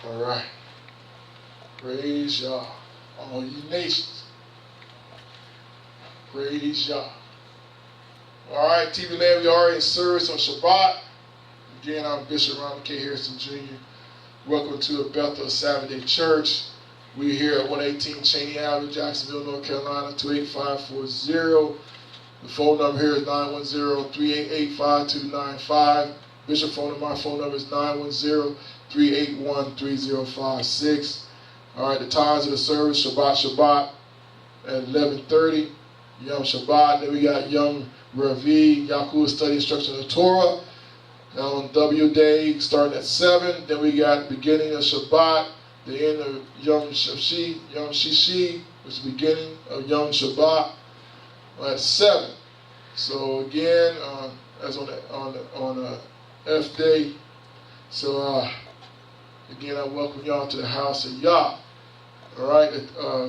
All right. Praise Yah. All ye nations. Praise Yah. All right, TV land, we are in service on Shabbat. Again, I'm Bishop Ronolad K. Hairston Jr. Welcome to El-beth-el Sabbath Day Church. We're here at 2018 Chaney Avenue, Jacksonville, North Carolina, 28540. The phone number here is 910-388-5295. Bishop phone number, my phone number is 910-381-3056. All right, the times of the service, Shabbat at 11:30. Yom Shabbat. Then we got Yom Ravi, Yahuwah Study Instruction of the Torah. On W Day, starting at 7. Then we got beginning of Shabbat, the end of Yom Shishi, which is the beginning of Yom Shabbat at 7. So again, as on F Day. So again, I welcome y'all to the house of Yah. All right,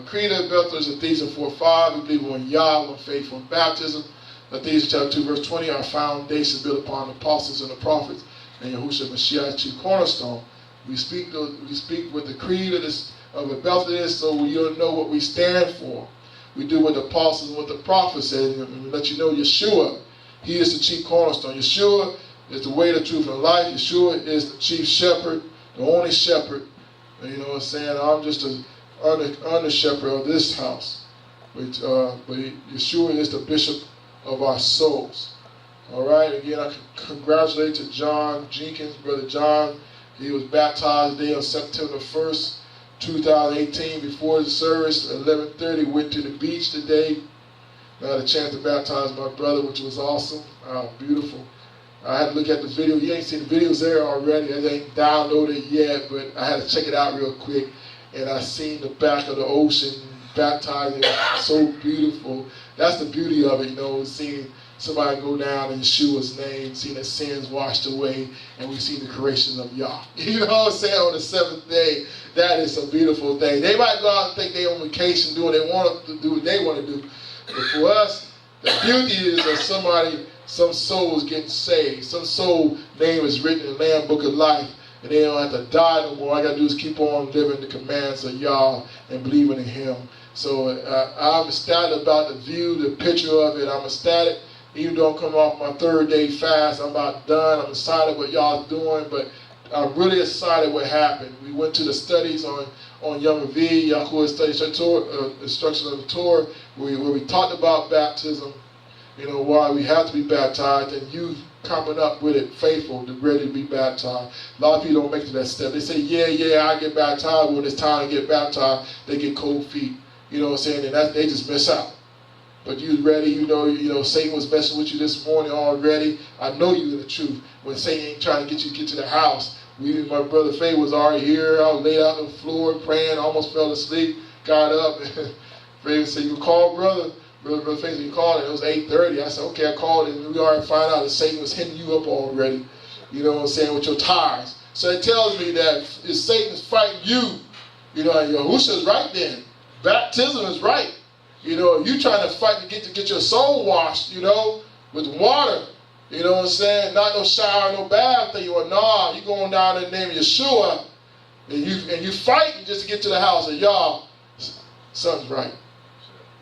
Creed of El-beth-el is Ephesians 4:5. We believe on Yah, one faith, one baptism. Ephesians chapter 2, verse 20, our foundation built upon the apostles and the prophets, and Yahushua Mashiach, chief cornerstone. We speak with the creed of El-beth-el so you'll know what we stand for. We do what the apostles and what the prophets said, and let you know Yeshua, he is the chief cornerstone. Yeshua is the way, the truth, and life. Yeshua is the chief shepherd, the only shepherd. You know what I'm saying? I'm just an under shepherd of this house. But Yeshua is the bishop of our souls. All right, again, I congratulate to John Jenkins, Brother John. He was baptized today on September 1st, 2018, before the service at 11:30. Went to the beach today. I had a chance to baptize my brother, which was awesome. Beautiful. I had to look at the video. You ain't seen the videos there already. I ain't downloaded yet, but I had to check it out real quick. And I seen the back of the ocean baptizing. So beautiful. That's the beauty of it, you know, seeing somebody go down in Yeshua's name, seeing their sins washed away, and we see the creation of Yah. You know what I'm saying? On the seventh day, that is a beautiful thing. They might go out and think they're on vacation, do what they want to do, what they want to do. But for us, the beauty is that some soul is getting saved. Some soul name is written in the Lamb Book of Life, and they don't have to die no more. All I got to do is keep on living the commands of Yah and believing in Him. So I'm ecstatic about the view, the picture of it. I'm ecstatic. Even though I'm coming off my third day fast, I'm about done. I'm excited what y'all doing, but I'm really excited what happened. We went to the studies on Yom Ravi, Yahuwah Study Instruction of the Torah, where we talked about baptism, you know, why we have to be baptized, and you coming up with it, faithful, ready to be baptized. A lot of people don't make it to that step. They say, yeah, I get baptized. When it's time to get baptized, they get cold feet. You know what I'm saying? And they just miss out. But you ready, you know, Satan was messing with you this morning already. I know you in the truth. When Satan ain't trying to get you to get to the house, my brother Faye was already here. I was laid out on the floor praying, almost fell asleep, got up, and Faye said, you called, brother? Brother Faye said, you called, and it was 8:30. I said, okay, I called, and we already find out that Satan was hitting you up already, you know what I'm saying, with your tires. So it tells me that if Satan is fighting you, you know, and Yahushua is right then. Baptism is right. You know, you trying to fight to get your soul washed, you know, with water. You know what I'm saying? Not no shower, no bath thing. You going down in the name of Yeshua, and you fighting just to get to the house of Yah. Something's right.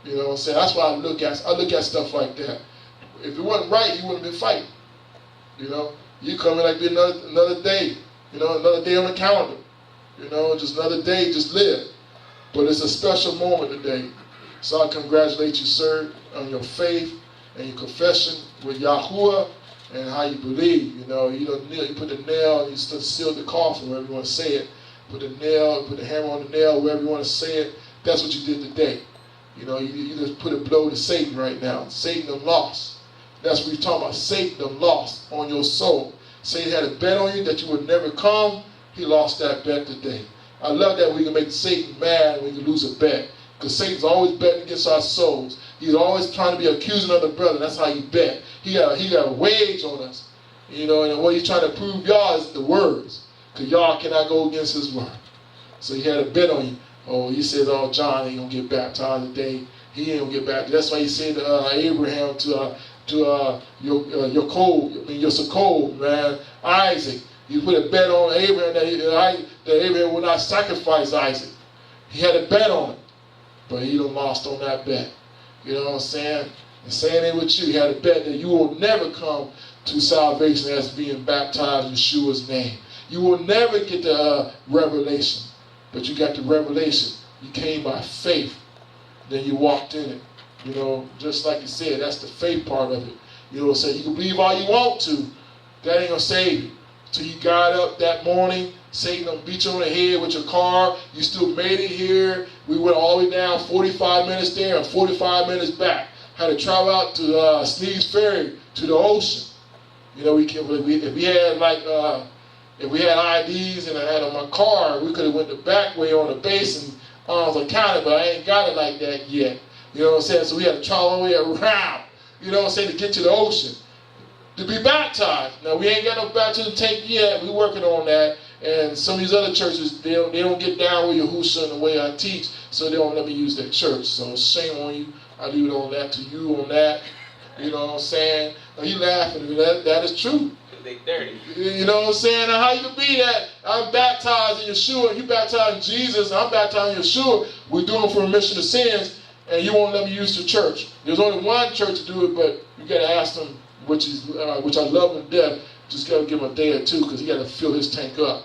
You know what I'm saying? That's why I look at stuff like that. If it wasn't right, you wouldn't have been fighting. You know, you coming like another day. You know, another day on the calendar. You know, just another day, just live. But it's a special moment today. So I congratulate you, sir, on your faith and your confession with Yahuwah and how you believe. You know, you put the nail, you seal the coffin, wherever you want to say it. Put the nail, put the hammer on the nail, wherever you want to say it. That's what you did today. You know, you just put a blow to Satan right now. Satan done lost. That's what we're talking about. Satan done lost on your soul. Satan had a bet on you that you would never come. He lost that bet today. I love that we can make Satan mad when you lose a bet. Because Satan's always betting against our souls. He's always trying to be accusing of the brother. That's how he bet. He got a wage on us. You know, and what he's trying to prove y'all is the words. Because y'all cannot go against his word. So he had a bet on you. Oh, he says, oh, John ain't going to get baptized today. He ain't going to get baptized. That's why he said to Abraham, Yosakol, man, Isaac. He put a bet on Abraham that Abraham would not sacrifice Isaac. He had a bet on it, but he done lost on that bet. You know what I'm saying? And saying it with you, he had a bet that you will never come to salvation as being baptized in Yeshua's name. You will never get the revelation, but you got the revelation. You came by faith, then you walked in it. You know, just like you said, that's the faith part of it. You know what I'm saying? You can believe all you want to. That ain't going to save you. Till you got up that morning, Satan done beat you on the head with your car. You still made it here. We went all the way down 45 minutes there and 45 minutes back. Had to travel out to Sneed's Ferry to the ocean. You know, if we had IDs and I had on my car, we could have went the back way on the base and arms are counted, but I ain't got it like that yet. You know what I'm saying? So we had to travel all the way around, you know what I'm saying, to get to the ocean, to be baptized. Now, we ain't got no baptism tank yet. We're working on that. And some of these other churches, they don't get down with Yahushua and the way I teach, so they don't let me use that church. So shame on you. I leave it on that to you on that. You know what I'm saying? Now, you laughing. That is true. They dirty. You know what I'm saying? Now, how you can be that I'm baptized in Yeshua, you baptized in Jesus, and I'm baptized in Yeshua, we're doing it for remission of sins, and you won't let me use the church. There's only one church to do it, but you got to ask them, which I love him to death. Just got to give him a day or two because he got to fill his tank up.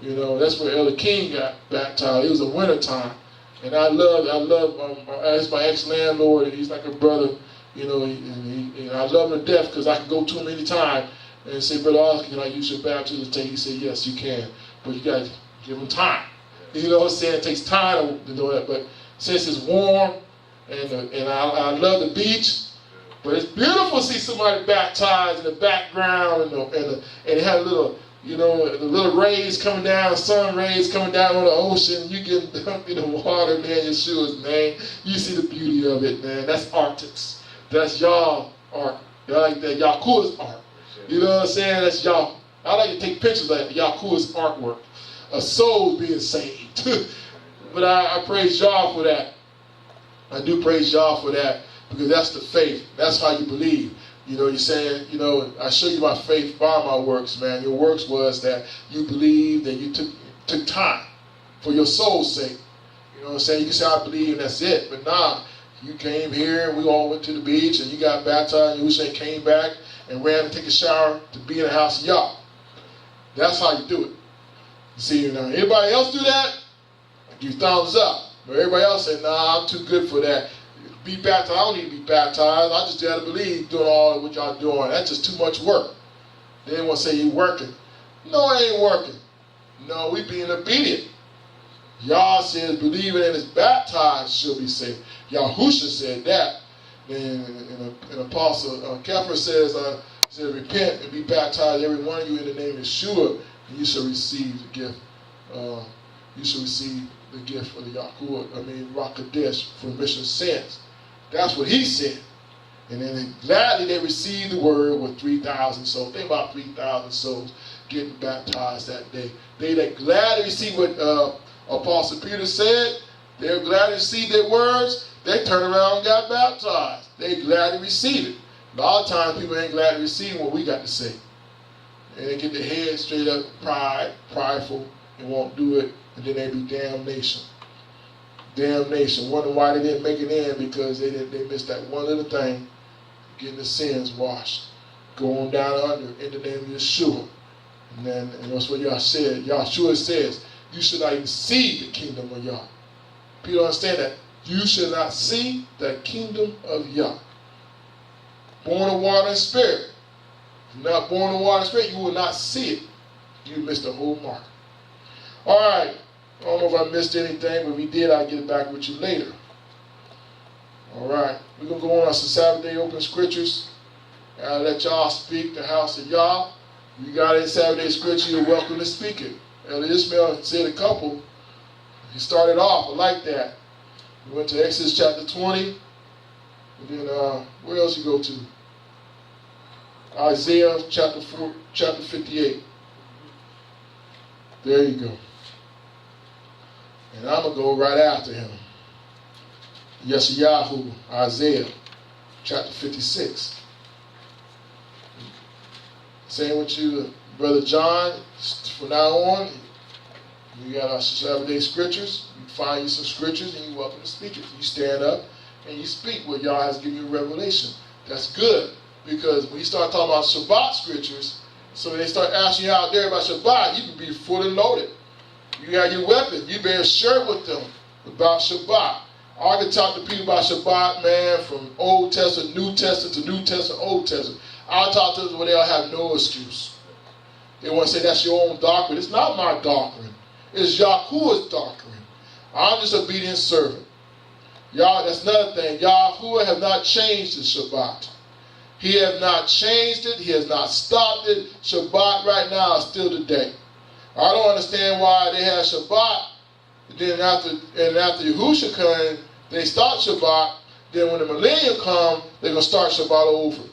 You know, that's where Elder King got baptized. It was a winter time, and I love he's my ex-landlord, and he's like a brother. You know, and I love him to death because I can go to him anytime and say, Brother Oscar, can I use your baptism tank? He said, yes, you can, but you got to give him time. You know what I'm saying? It takes time to do that, but since it's warm, and I love the beach, but it's beautiful to see somebody baptized in the background, and it had a little, you know, the little rays coming down, sun rays coming down on the ocean. You get dunked in the water, man, Yeshua's name. You see the beauty of it, man. That's Arctics. That's y'all art. Y'all like that Yahuwah's art. You know what I'm saying? That's y'all. I like to take pictures of Yahuwah's artwork of souls being saved. But I praise y'all for that. I do praise y'all for that because that's the faith. That's how you believe. You know, you're saying, you know, I show you my faith by my works, man. Your works was that you believed and you took time for your soul's sake. You know what I'm saying? You can say, I believe, and that's it. But nah, you came here and we all went to the beach and you got baptized and you say came back and ran to take a shower to be in the house of Yah. That's how you do it. You see, you know, anybody else do that? Give thumbs up. But everybody else said, nah, I'm too good for that. Be baptized. I don't need to be baptized. I just gotta believe doing all of what y'all doing. That's just too much work. They didn't want to say you working. No, it ain't working. No, we being obedient. Yah says believing and is baptized shall be saved. Yahusha said that. And Apostle Kepler says, repent and be baptized, every one of you, in the name of Yeshua, and you shall receive the gift. You shall receive the gift of the Yahuwah, Ruach Kadesh, for remission of sins. That's what he said. And then gladly they received the word with 3,000 souls. Think about 3,000 souls getting baptized that day. They that gladly received what Apostle Peter said. They were glad to receive their words. They turned around and got baptized. They gladly received it. A lot of times people ain't glad to receive what we got to say. And they get their head straight up, prideful, and won't do it. And then they be damnation. Damnation. Wonder why they didn't make it in, because they missed that one little thing, getting the sins washed. Going down under in the name of Yeshua. And that's what Yah said. Yahshua says, you should not even see the kingdom of Yah. People understand that. You should not see the kingdom of Yah. Born of water and spirit. If you're not born of water and spirit, you will not see it. You missed the whole mark. All right. I don't know if I missed anything, but if we did, I'll get back with you later. All right. We're going to go on some Sabbath day open scriptures. I'll let y'all speak the house of Yah. If you got any Sabbath day scripture, you're welcome to speak it. Elder Ishmael said a couple. He started off. I like that. We went to Exodus chapter 20. And then where else you go to? Isaiah chapter 58. There you go. And I'm going to go right after him. Yeshayahu, Isaiah chapter 56. Same with you, Brother John, from now on, we got our Sabbath day scriptures. You find you some scriptures and you're welcome to speak it. You stand up and you speak what Yah has given you revelation. That's good, because when you start talking about Shabbat scriptures, so when they start asking you out there about Shabbat, you can be fully loaded. You got your weapon. You better share with them about Shabbat. I can talk to people about Shabbat, man, from Old Testament, New Testament to New Testament, Old Testament. I'll talk to them where they'll have no excuse. They want to say that's your own doctrine. It's not my doctrine. It's Yahuwah's doctrine. I'm just obedient servant. Y'all, that's another thing. Yahuwah have not changed the Shabbat. He has not changed it. He has not stopped it. Shabbat right now is still the day. I don't understand why they have Shabbat. Then after Yahushua came, they start Shabbat. Then when the millennium come, they're going to start Shabbat over.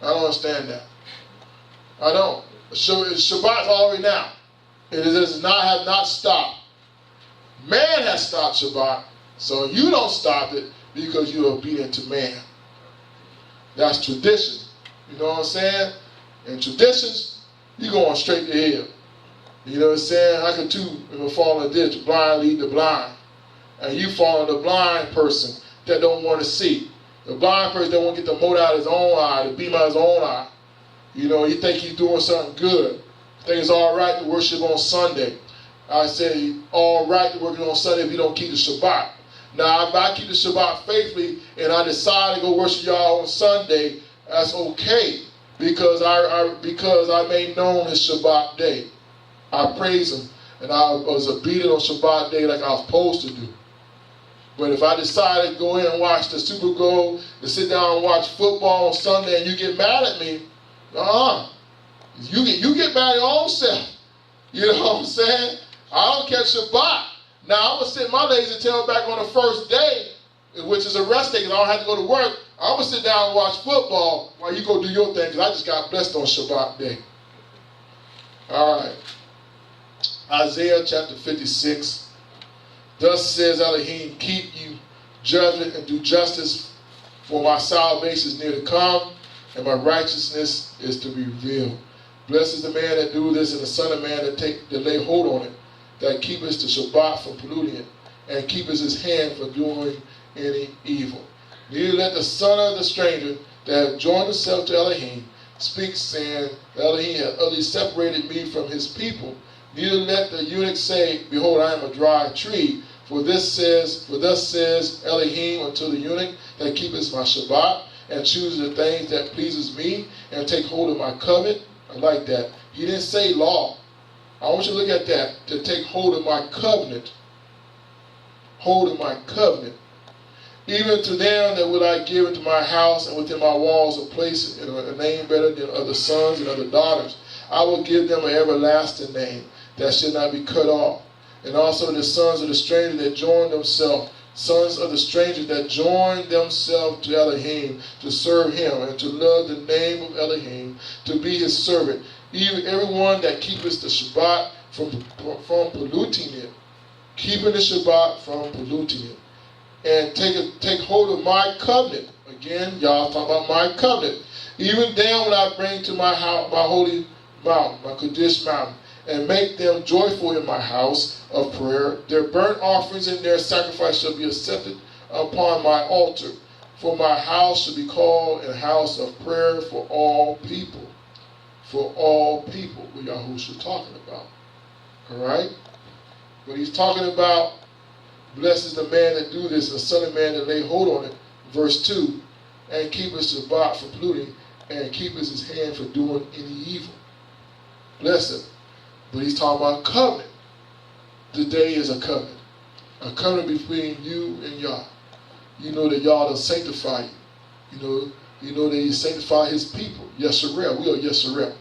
I don't understand that. I don't. Shabbat's already now. It does not have not stopped. Man has stopped Shabbat, so you don't stop it because you're obedient to man. That's tradition. You know what I'm saying? In traditions, you're going straight to hell. You know what I'm saying? I could too, if I fall in a ditch, blind lead the blind. And you follow the blind person that don't want to see. The blind person don't want to get the mote out of his own eye, the beam out of his own eye. You know, he think he's doing something good. Think it's all right to worship on Sunday. I say all right to worship on Sunday if you don't keep the Shabbat. Now, if I keep the Shabbat faithfully and I decide to go worship y'all on Sunday, that's okay, because I made known his Shabbat day. I praise him, and I was obedient on Shabbat day like I was supposed to do. But if I decide to go in and watch the Super Bowl, to sit down and watch football on Sunday, and you get mad at me, you get mad at your own self. You know what I'm saying? I don't catch Shabbat. Now, I'm going to sit my lazy tail back on the first day, which is a rest day, because I don't have to go to work. I'm going to sit down and watch football while you go do your thing, because I just got blessed on Shabbat day. All right. Isaiah chapter 56. Thus says Elohim, keep you judgment and do justice, for my salvation is near to come, and my righteousness is to be revealed. Blessed is the man that do this, and the son of man that lay hold on it, that keepeth the Shabbat from polluting it, and keepeth his hand from doing any evil. Neither let the son of the stranger that have joined himself to Elohim speak, saying, Elohim hath utterly separated me from his people. Neither let the eunuch say, behold, I am a dry tree. For thus says Elohim unto the eunuch that keepeth my Shabbat, and chooses the things that pleases me, and take hold of my covenant. I like that. He didn't say law. I want you to look at that. To take hold of my covenant. Hold of my covenant. Even to them that will I give into my house and within my walls a place and a name better than other sons and other daughters. I will give them an everlasting name that shall not be cut off. And also the sons of the stranger that join themselves, sons of the stranger that join themselves to Elohim, to serve him and to love the name of Elohim, to be his servant. Even everyone that keepeth the Shabbat from polluting it, keeping the Shabbat from polluting it, and take hold of my covenant. Again, y'all talk about my covenant. Even them will I bring to my house, my holy mountain, my Kadesh mountain, and make them joyful in my house of prayer. Their burnt offerings and their sacrifice shall be accepted upon my altar. For my house shall be called a house of prayer for all people. For all people, what Yahushua talking about. All right? But he's talking about, blessed is the man that do this, the son of man that lay hold on it. Verse 2, and keepeth Shabbat from polluting, and keepeth his hand for doing any evil. Blessed. But he's talking about covenant. Today is a covenant. A covenant between you and Yah. You know that Yah will sanctify you. You know that he sanctify his people. Yesharel. We are Yesharel.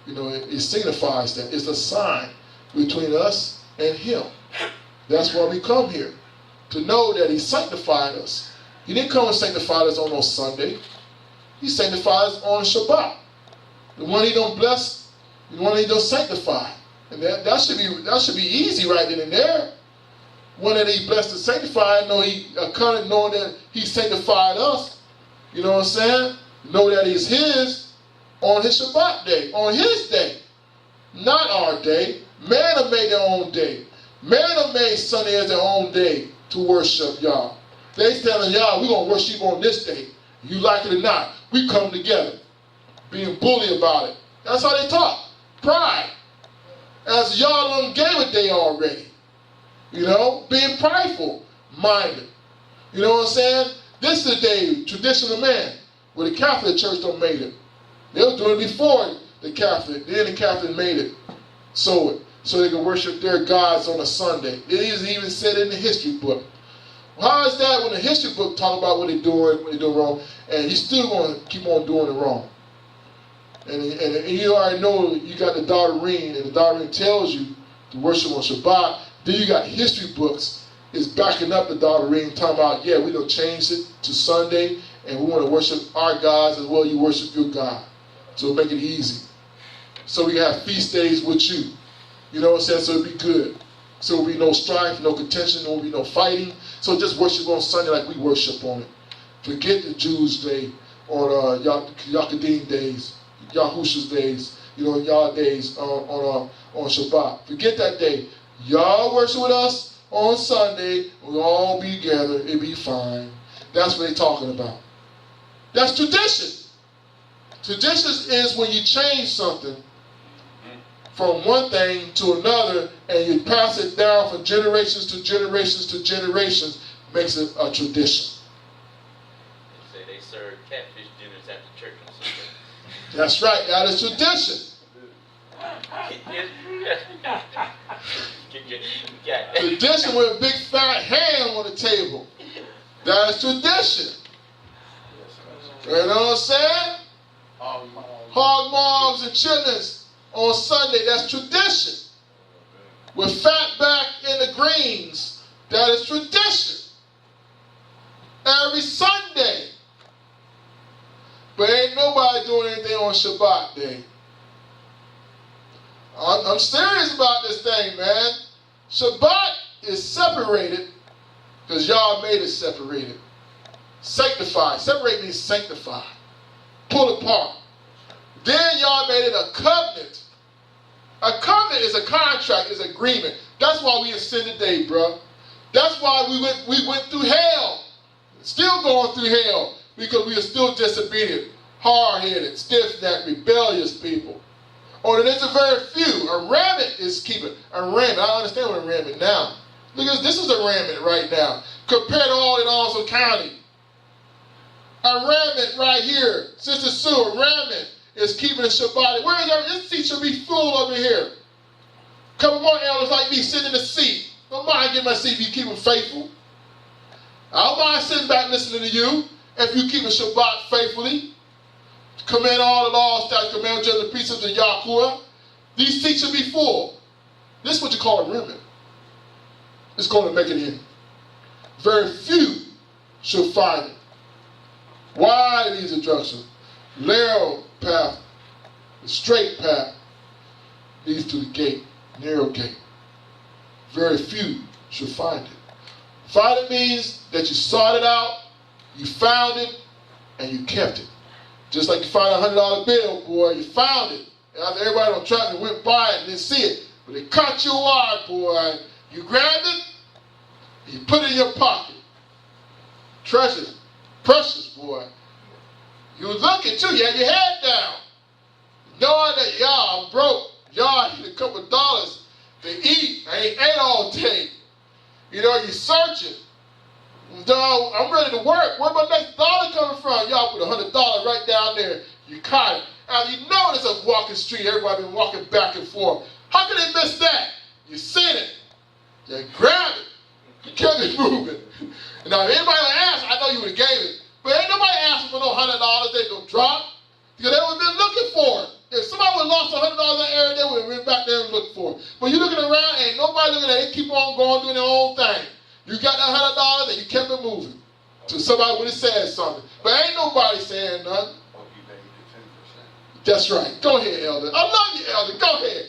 You know, it signifies that. It's a sign between us and him. That's why we come here. To know that he sanctified us. He didn't come and sanctify us on no Sunday. He sanctified us on Shabbat. The one he don't bless, the one he don't sanctify. And that should be easy right then and there. One that he blessed and sanctified, knowing that he sanctified us. You know what I'm saying? Know that he's his on his Shabbat day, on his day. Not our day. Man have made their own day. Man have made Sunday as their own day to worship y'all. They telling y'all, we're going to worship on this day. You like it or not, we come together. Being bully about it. That's how they talk. Pride. As y'all done gave a day already. You know, being prideful minded. You know what I'm saying? This is the day, tradition of man, where the Catholic Church don't made it. They were doing it before the Catholic. Then the Catholic made it. So they can worship their gods on a Sunday. It is even said in the history book. How is that when the history book talk about what they're doing, when they do wrong, and you still going to keep on doing it wrong? And you already know you got the Désiré, and the Désiré tells you to worship on Shabbat. Then you got history books is backing up the Désiré and talking about, yeah, we don't change it to Sunday, and we want to worship our gods as well. You worship your God, so it'll make it easy. So we have feast days with you. You know what I'm saying? So it'll be good. So there'll be no strife, no contention, there'll be no fighting. So just worship on Sunday like we worship on it. Forget the Jews' day or Yakudim days, Yahusha's days, you know, y'all days on Shabbat. Forget that day. Y'all worship with us on Sunday. We'll all be together. It'll be fine. That's what they're talking about. That's tradition. Tradition is when you change something from one thing to another, and you pass it down from generations to generations to generations, makes it a tradition. They say they serve catfish dinners at the church on Sunday. That's right. That is tradition. Tradition with a big fat ham on the table. That is tradition. You know what I'm saying? Hog maws and chitlins on Sunday, that's tradition. With fat back in the greens, that is tradition. Every Sunday. But ain't nobody doing anything on Shabbat day. I'm serious about this thing, man. Shabbat is separated because y'all made it separated. Sanctified. Separate means sanctified. Pull apart. Then y'all made it a covenant. A covenant is a contract, is an agreement. That's why we in sin today, bro. That's why we went through hell. Still going through hell because we are still disobedient, hard-headed, stiff-necked, rebellious people. Or there's a very few. A remnant is keeping. A remnant. I understand what a remnant now. Look, this is a remnant right now. Compared to all in Austin County. A remnant right here. Sister Sue, a remnant is keeping the Shabbat. Where is that? This seat should be full over here. Couple more elders like me sitting in the seat. Don't mind getting my seat if you keep them faithful. I don't mind sitting back listening to you if you keep the Shabbat faithfully. Command all the laws, statutes, commandments, and the precepts of Yahuwah. These seats should be full. This is what you call a remnant. It's going to make it in. Very few shall find it. Wide these instructions. Narrow path, the straight path leads to the gate, narrow gate. Very few shall find it. Find it means that you sought it out, you found it, and you kept it. Just like you find a $100 bill, boy, you found it. And everybody on track went by it and didn't see it. But it caught your eye, boy. You grabbed it, you put it in your pocket. Treasure, precious, boy. You was looking too, you had your head down. Knowing that y'all, I'm broke. Y'all need a couple of dollars to eat. I ain't ate all day. You know, you're searching. Dog, I'm ready to work. Where my next dollar coming from? Y'all put $100 right down there. You caught it. Now you know it's a walking street. Everybody been walking back and forth. How can they miss that? You seen it. You grabbed it. You kept it moving. Now, if anybody would ask, I know you would have gave it. But ain't nobody asking for no $100 they gonna drop. Because they would have been looking for it. If somebody would have lost $100 in that area, they would have went back there and looked for it. But you looking around, ain't nobody looking at it. They keep on going, doing their own thing. You got that $100 and you kept it moving. So somebody would have said something. But ain't nobody saying nothing. That's right. Go ahead, Elder. I love you, Elder. Go ahead.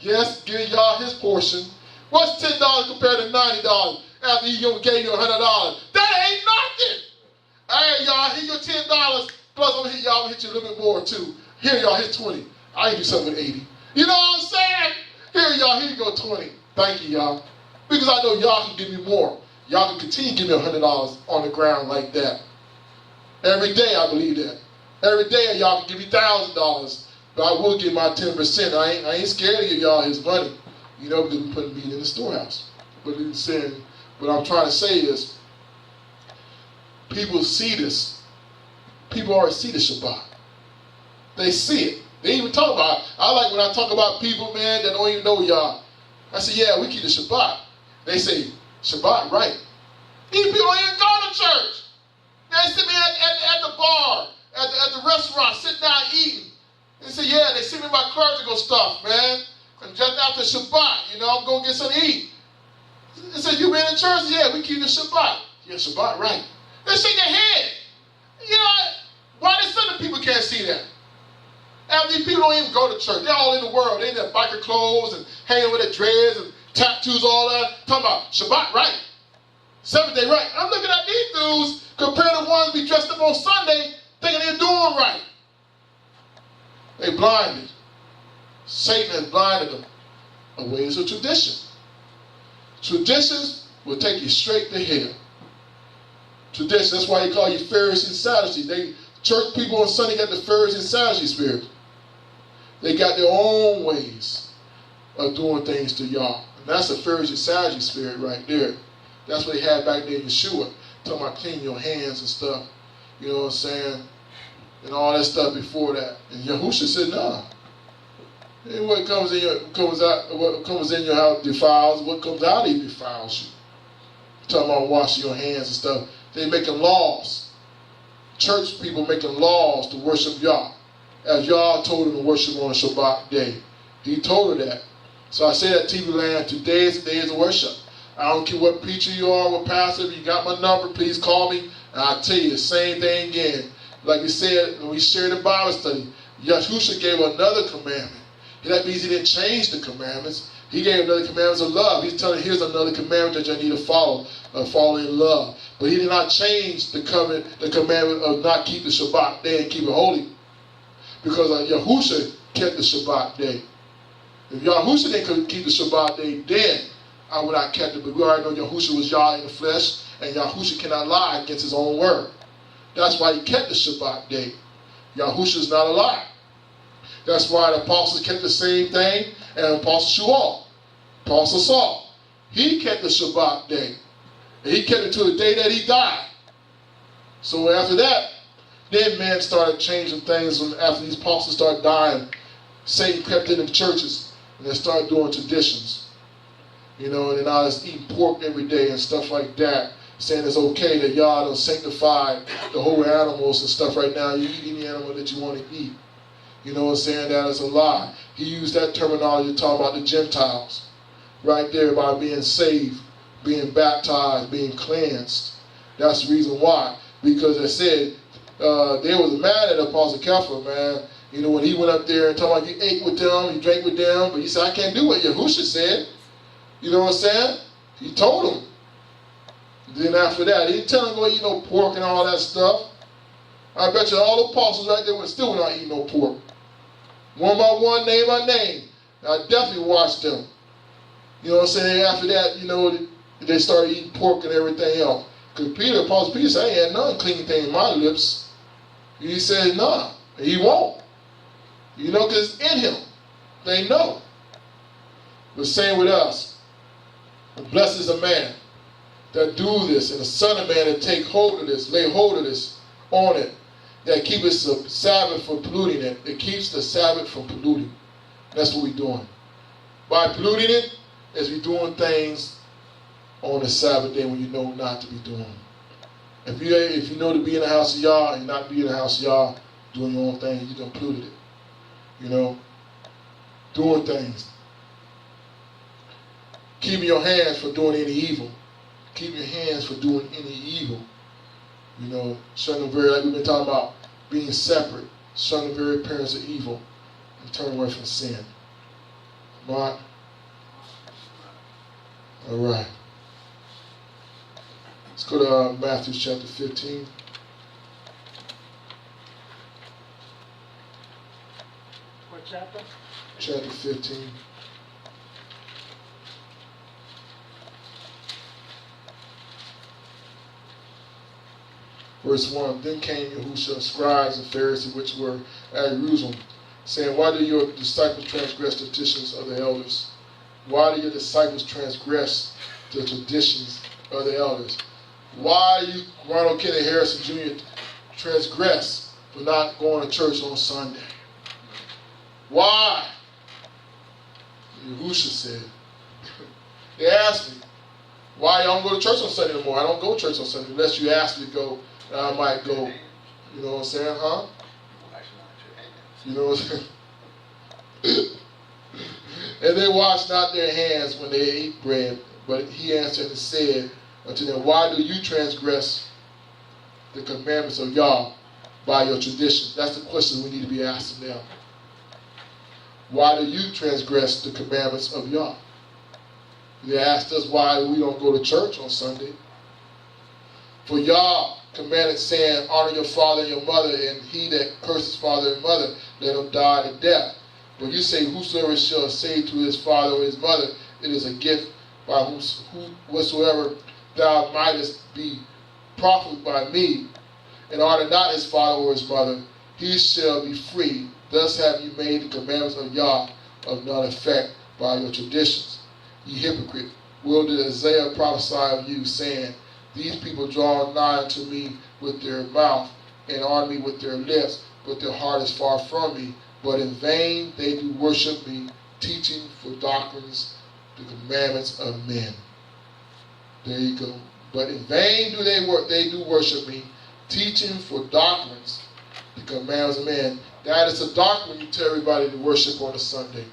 Yes, give y'all his portion. What's $10 compared to $90 after he gave you $100? That ain't nothing. Hey, y'all, here your $10. Plus, I'm gonna hit y'all, hit you a little bit more too. Here, y'all, hit 20. I ain't do something with 80. You know what I'm saying? Here, y'all, here you go, 20. Thank you, y'all. Because I know y'all can give me more. Y'all can continue to give me $100 on the ground like that. Every day, I believe that. Every day, y'all can give me $1,000. But I will give my 10%. I ain't scared to give y'all his money. You know, because we put meat in the storehouse. But what I'm trying to say is, people see this. People already see the Shabbat. They see it. They even talk about it. I like when I talk about people, man, that don't even know y'all. I say, yeah, we keep the Shabbat. They say, Shabbat, right. These people don't even go to church. They sit me at the bar, at the restaurant, sitting down eating. They say, yeah, they see me my clerical stuff, man. And just after Shabbat, you know, I'm going to get something to eat. They say, you been in church? Yeah, we keep the Shabbat. Yeah, Shabbat, right. They shake their head. You know, why the Southern people can't see that? Half these people don't even go to church. They're all in the world. They in their biker clothes and hanging with their dreads and tattoos, all that. Talking about Shabbat, right. Seventh day, right. I'm looking at these dudes compared to ones be dressed up on Sunday thinking they're doing right. They blinded. Satan has blinded them away to tradition. Traditions will take you straight to hell. Tradition, that's why he call you Pharisees and Sadducees. Church people on Sunday got the Pharisees and Sadducee spirit. They got their own ways of doing things to y'all. And that's a Pharisee and Sadducee spirit right there. That's what they had back there in Yeshua. Talking about cleaning your hands and stuff. You know what I'm saying? And all that stuff before that. And Yahusha said, nah. And what comes in your house defiles. What comes out of you defiles you. Talking about washing your hands and stuff. They making laws. Church people making laws to worship Yah. As Yah told them to worship on a Shabbat day. He told her that. So I say that TV land, today is the day of worship. I don't care what preacher you are, what pastor, if you got my number, please call me. And I'll tell you the same thing again. Like we said, when we shared the Bible study, Yahusha gave another commandment. That means he didn't change the commandments. He gave another commandment of love. He's telling you, here's another commandment that you need to follow in love. But he did not change the commandment of not keep the Shabbat day and keep it holy. Because Yahusha kept the Shabbat day. If Yahusha didn't keep the Shabbat day, then I would not kept it. But we already know Yahusha was Yah in the flesh, and Yahusha cannot lie against his own word. That's why he kept the Shabbat day. Yahusha is not a lie. That's why the apostles kept the same thing, and Apostle Shual, Apostle Saul, he kept the Shabbat day. And he kept it to the day that he died. So after that, then men started changing things. After these apostles started dying, Satan crept in the churches, and they started doing traditions. You know, and then I was eating pork every day and stuff like that, saying it's okay that y'all don't sanctify the whole animals and stuff right now. You eat any animal that you want to eat. You know what I'm saying? That is a lie. He used that terminology to talk about the Gentiles. Right there, by being saved, being baptized, being cleansed. That's the reason why. Because they said, they was mad at Apostle Kepha, man. You know, when he went up there and talking about you ate with them, you drank with them, but he said, I can't do what Yahusha said. You know what I'm saying? He told him. Then after that, he didn't tell him to go eat no pork and all that stuff. I bet you all the apostles right there would still not eat no pork. One by one, name by name. I definitely watched them. You know what I'm saying? After that, you know, they started eating pork and everything else. Because Apostle Peter said, I ain't had none clean thing in my lips. He said, nah, he won't. You know, because it's in him. They know. The same with us. Blessed is a man that do this, and the Son of Man that take hold of this, lay hold of this, on it, that keeps the Sabbath from polluting it. It keeps the Sabbath from polluting. That's what we're doing. By polluting it, is we doing things on the Sabbath day when you know not to be doing. If you know to be in the house of Yah and not be in the house of Yah, doing your own thing, you done polluted it. You know, doing things. Keeping your hands from doing any evil. Keeping your hands from doing any evil. You know, shunning the very, like we've been talking about, being separate, shunning the very appearance of evil, and turn away from sin. Right? All right. Let's go to Matthew chapter 15. What chapter? chapter 15. Verse 1, then came Yahushua, scribes and Pharisees, which were at Jerusalem, saying, why do your disciples transgress the traditions of the elders? Why do your disciples transgress the traditions of the elders? Why do you, Ronald Kennedy Hairston Jr., transgress for not going to church on Sunday? Why? Yahushua said, they asked me, why y'all don't go to church on Sunday anymore? I don't go to church on Sunday unless you ask me to go. I might go. You know what I'm saying, huh? You know what I'm saying? And they washed not their hands when they ate bread. But he answered and said unto them, why do you transgress the commandments of Yah by your traditions? That's the question we need to be asking now. Why do you transgress the commandments of Yah? They asked us why we don't go to church on Sunday. For Yah commanded, saying, honor your father and your mother, and he that curses father and mother, let him die to death. But you say, whosoever shall say to his father or his mother, it is a gift by whatsoever thou mightest be profited by me, and honor not his father or his mother, he shall be free. Thus have you made the commandments of Yah of none effect by your traditions. Ye hypocrite, will did Isaiah prophesy of you, saying, these people draw nigh unto me with their mouth, and honor me with their lips, but their heart is far from me. But in vain they do worship me, teaching for doctrines the commandments of men. There you go. But in vain do they do worship me, teaching for doctrines the commandments of men. That is a doctrine you tell everybody to worship on a Sunday.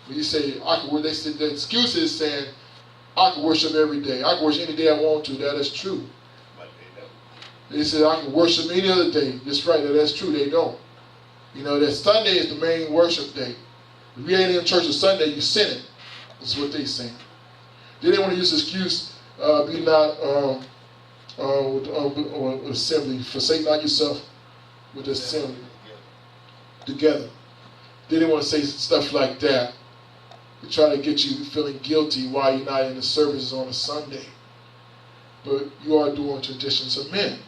When you say, they said the excuse is saying, I can worship every day. I can worship any day I want to. That is true. They said I can worship any other day. That's right. That's true. They don't. You know that Sunday is the main worship day. If you ain't in church on Sunday, you sinning. That's what they saying. They didn't want to use the excuse, be not with assembly. Forsake not yourself with the assembly together. They didn't want to say stuff like that. They try to get you feeling guilty why you're not in the services on a Sunday. But you are doing traditions of men.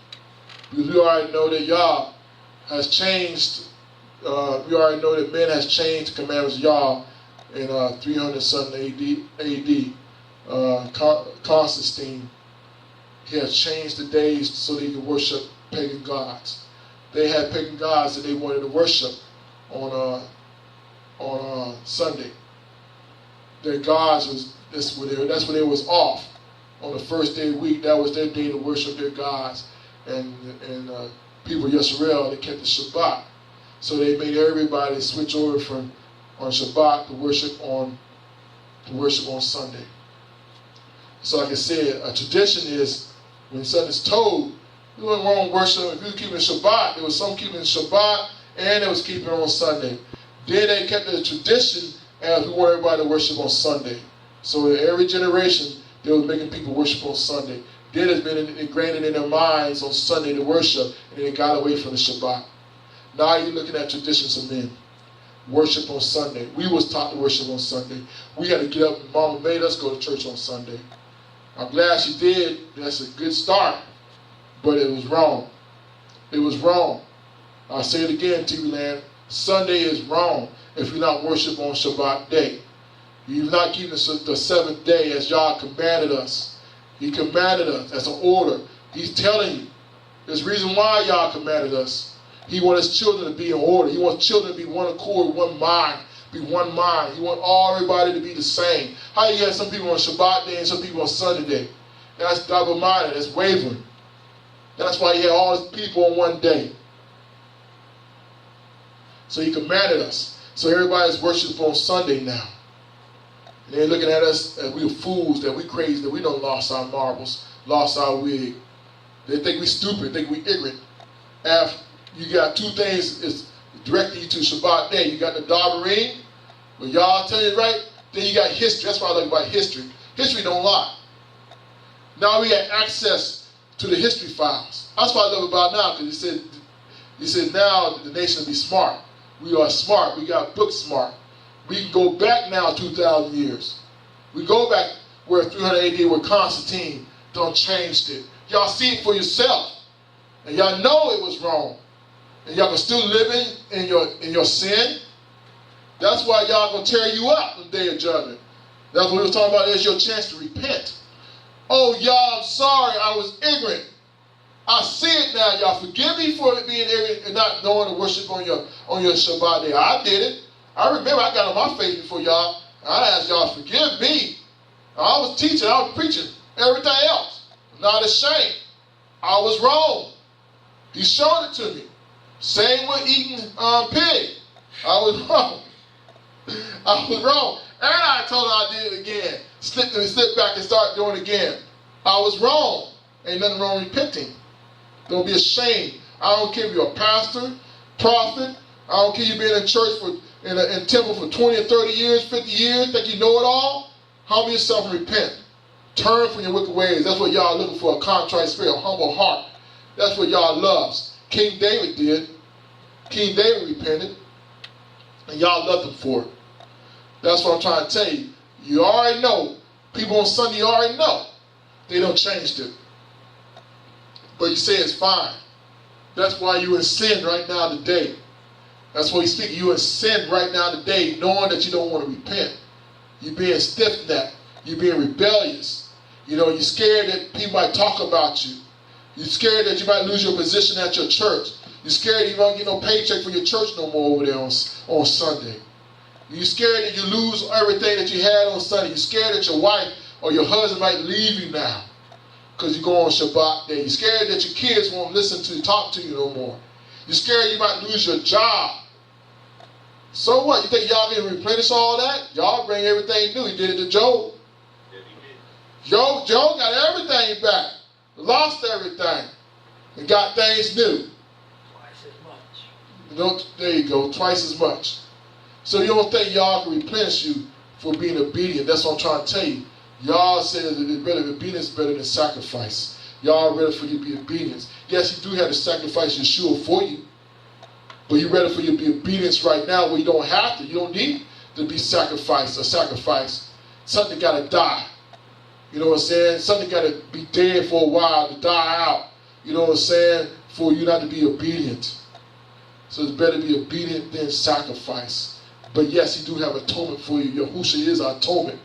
Because we already know that Yah has changed, we already know that men has changed the commandments of Yah in 300 something AD. Constantine, he has changed the days so they could worship pagan gods. They had pagan gods that they wanted to worship on Sunday. Their gods that's when they was off. On the first day of the week, that was their day to worship their gods. And people of Yisrael, they kept the Shabbat. So they made everybody switch over from on Shabbat to worship on Sunday. So like I said, a tradition is when something's told, you wasn't wrong worship. If you were keeping Shabbat, there was some keeping Shabbat and there was keeping on Sunday. Then they kept the tradition as we want everybody to worship on Sunday. So in every generation, they were making people worship on Sunday. Then it's been ingrained in their minds on Sunday to worship, and they got away from the Shabbat. Now you're looking at traditions of men. Worship on Sunday. We was taught to worship on Sunday. We had to get up, and Mama made us go to church on Sunday. I'm glad she did. That's a good start. But it was wrong. It was wrong. I'll say it again, TV Land. Sunday is wrong if you're not worship on Shabbat day. You're not keeping the seventh day as Yah commanded us. He commanded us. That's an order. He's telling you. There's a reason why Yah commanded us. He wants his children to be in order. He wants children to be one accord, one mind. Be one mind. He wants everybody to be the same. How you have some people on Shabbat day and some people on Sunday day? That's double-minded. That's wavering. That's why he had all his people on one day. So he commanded us. So everybody's worshiping on Sunday now. And they're looking at us as we're fools, that we crazy, that we don't lost our marbles, lost our wig. They think we stupid, think we ignorant. After you got two things is directing you to Shabbat day. You got the Désiré, but y'all tell you right. Then you got history. That's why I like about history. History don't lie. Now we have access to the history files. That's what I love about now, because he said now the nation will be smart. We are smart. We got book smart. We can go back now 2,000 years. We go back where 300 AD where Constantine done changed it. Y'all see it for yourself. And y'all know it was wrong. And y'all are still living in your sin. That's why y'all gonna tear you up on the day of judgment. That's what we were talking about. There's your chance to repent. Oh, y'all, I'm sorry, I was ignorant. I see it now. Y'all forgive me for being ignorant and not knowing to worship on your Shabbat day. I did it. I remember I got on my face before y'all. I asked y'all to forgive me. I was teaching, I was preaching, everything else. I'm not ashamed. I was wrong. He showed it to me. Same with eating pig. I was wrong. I was wrong. And I told her I did it again. Slip back and start doing it again. I was wrong. Ain't nothing wrong with repenting. Don't be ashamed. I don't care if you're a pastor, prophet. I don't care you been in church in temple for 20 or 30 years, 50 years, think you know it all. Humble yourself and repent. Turn from your wicked ways. That's what y'all looking for, a contrite spirit, a humble heart. That's what y'all loves. King David did. King David repented. And y'all loved him for it. That's what I'm trying to tell you. You already know. People on Sunday already know. They don't change it. But you say it's fine. That's why you're in sin right now today. That's what he's speaking. You're in sin right now today, knowing that you don't want to repent. You're being stiff-necked. You're being rebellious. You're scared that people might talk about you. You're scared that you might lose your position at your church. You're scared you won't get no paycheck for your church no more over there on Sunday. You're scared that you lose everything that you had on Sunday. You're scared that your wife or your husband might leave you now because you go on Shabbat day. You're scared that your kids won't talk to you no more. You're scared you might lose your job. So what? You think y'all can replenish all that? Y'all bring everything new. He did it to Job. Yeah, he did. Job got everything back. Lost everything. And got things new. Twice as much. There you go. Twice as much. So you don't think y'all can replenish you for being obedient. That's what I'm trying to tell you. Y'all say that obedience is better than sacrifice. Y'all ready for you to be obedient. Yes, you do have to sacrifice Yeshua for you. But you're ready for you to be obedience right now where you don't have to. You don't need to be sacrificed or sacrifice. Something got to die. You know what I'm saying? Something got to be dead for a while to die out. You know what I'm saying? For you not to be obedient. So it's better to be obedient than sacrifice. But yes, he do have atonement for you. Yahusha is our atonement.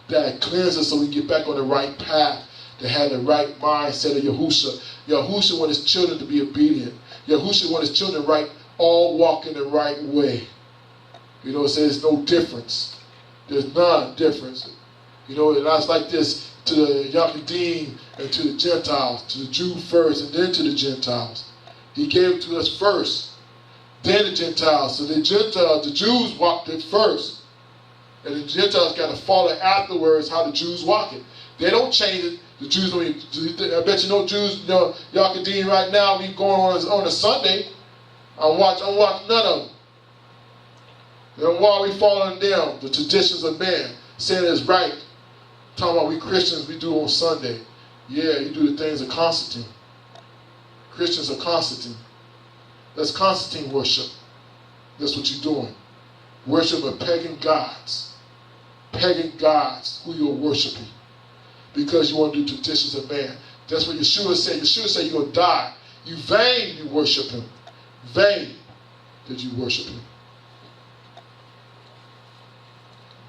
That cleanses us so we get back on the right path. To have the right mindset of Yahusha. Yahusha wants his children to be obedient. Yahusha wants his children all walk in the right way. You know, it says there's no difference. There's none difference. You know, and that's like this to the Yahudim and to the Gentiles, to the Jew first and then to the Gentiles. He gave it to us first, then the Gentiles. So the Jews walked it first. And the Gentiles got to follow afterwards how the Jews walk it. They don't change it. The Jews don't. I bet you know Jews, Yahudim right now, we going on a Sunday. I'm watching none of them. Then why are we following them? The traditions of man, saying it's right. Talking about we Christians, we do on Sunday. Yeah, you do the things of Constantine. Christians are Constantine. That's Constantine worship. That's what you're doing. Worship of pagan gods. Pagan gods who you're worshiping. Because you want to do traditions of man. That's what Yeshua said. Yeshua said you're going to die. You vain you worship him. Vain did you worship him.